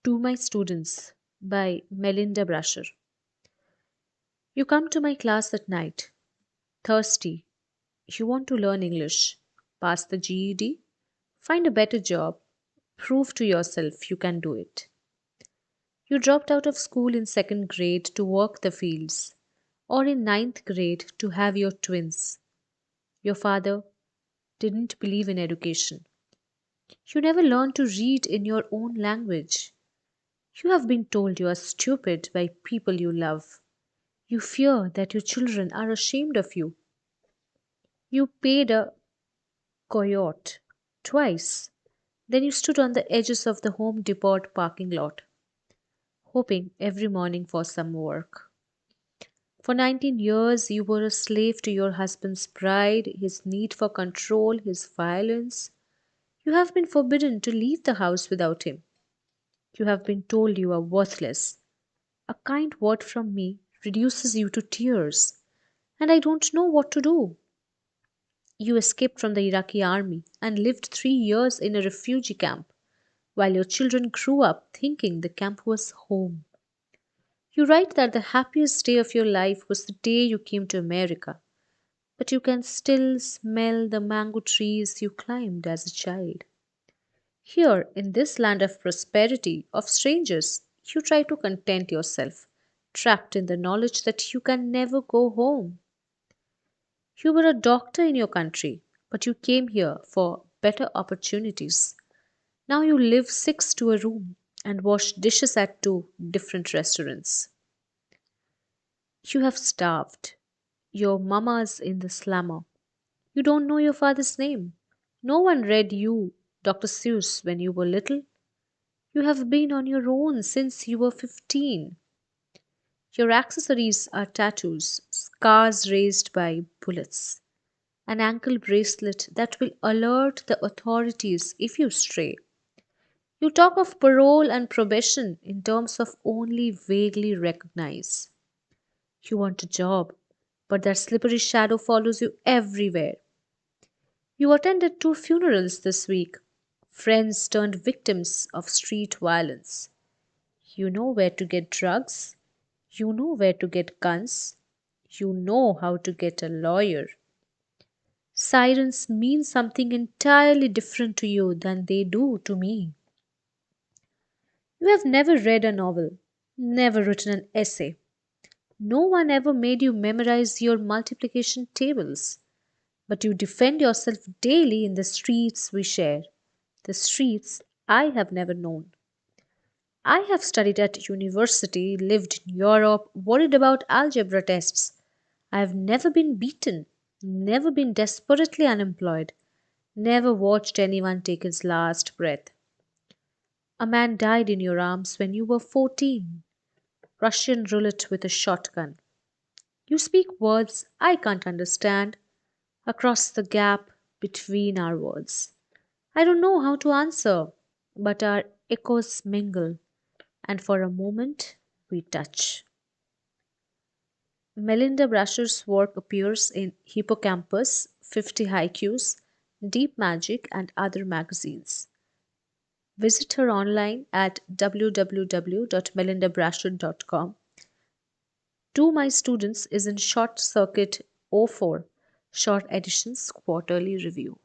To My Students by Melinda Brasher. You come to my class at night, thirsty. You want to learn English, pass the GED, find a better job, prove to yourself you can do it. You dropped out of school in second grade to work the fields, or in ninth grade to have your twins. Your father didn't believe in education. You never learned to read in your own language. You have been told you are stupid by people you love. You fear that your children are ashamed of you. You paid a coyote twice. Then you stood on the edges of the Home Depot parking lot, hoping every morning for some work. For 19 years, you were a slave to your husband's pride, his need for control, his violence. You have been forbidden to leave the house without him. You have been told you are worthless. A kind word from me reduces you to tears, and I don't know what to do. You escaped from the Iraqi army and lived 3 years in a refugee camp while your children grew up thinking the camp was home. You write that the happiest day of your life was the day you came to America, but you can still smell the mango trees you climbed as a child. Here, in this land of prosperity, of strangers, you try to content yourself, trapped in the knowledge that you can never go home. You were a doctor in your country, but you came here for better opportunities. Now you live six to a room and wash dishes at two different restaurants. You have starved. Your mama's in the slammer. You don't know your father's name. No one read you Dr. Seuss when you were little. You have been on your own since you were 15. Your accessories are tattoos, scars raised by bullets, an ankle bracelet that will alert the authorities if you stray. You talk of parole and probation in terms of only vaguely recognize. You want a job, but that slippery shadow follows you everywhere. You attended two funerals this week, friends turned victims of street violence. You know where to get drugs, you know where to get guns, you know how to get a lawyer. Sirens mean something entirely different to you than they do to me. You have never read a novel, never written an essay. No one ever made you memorize your multiplication tables, but you defend yourself daily in the streets we share, the streets I have never known. I have studied at university, lived in Europe, worried about algebra tests. I have never been beaten, never been desperately unemployed, never watched anyone take his last breath. A man died in your arms when you were 14. Russian roulette with a shotgun. You speak words I can't understand across the gap between our words. I don't know how to answer, but our echoes mingle, and for a moment we touch. Melinda Brasher's work appears in Hippocampus, 50 Haikus, Deep Magic, and other magazines. Visit her online at www.melindabrasher.com. To My Students is in Short Circuit '04, Short Editions Quarterly Review.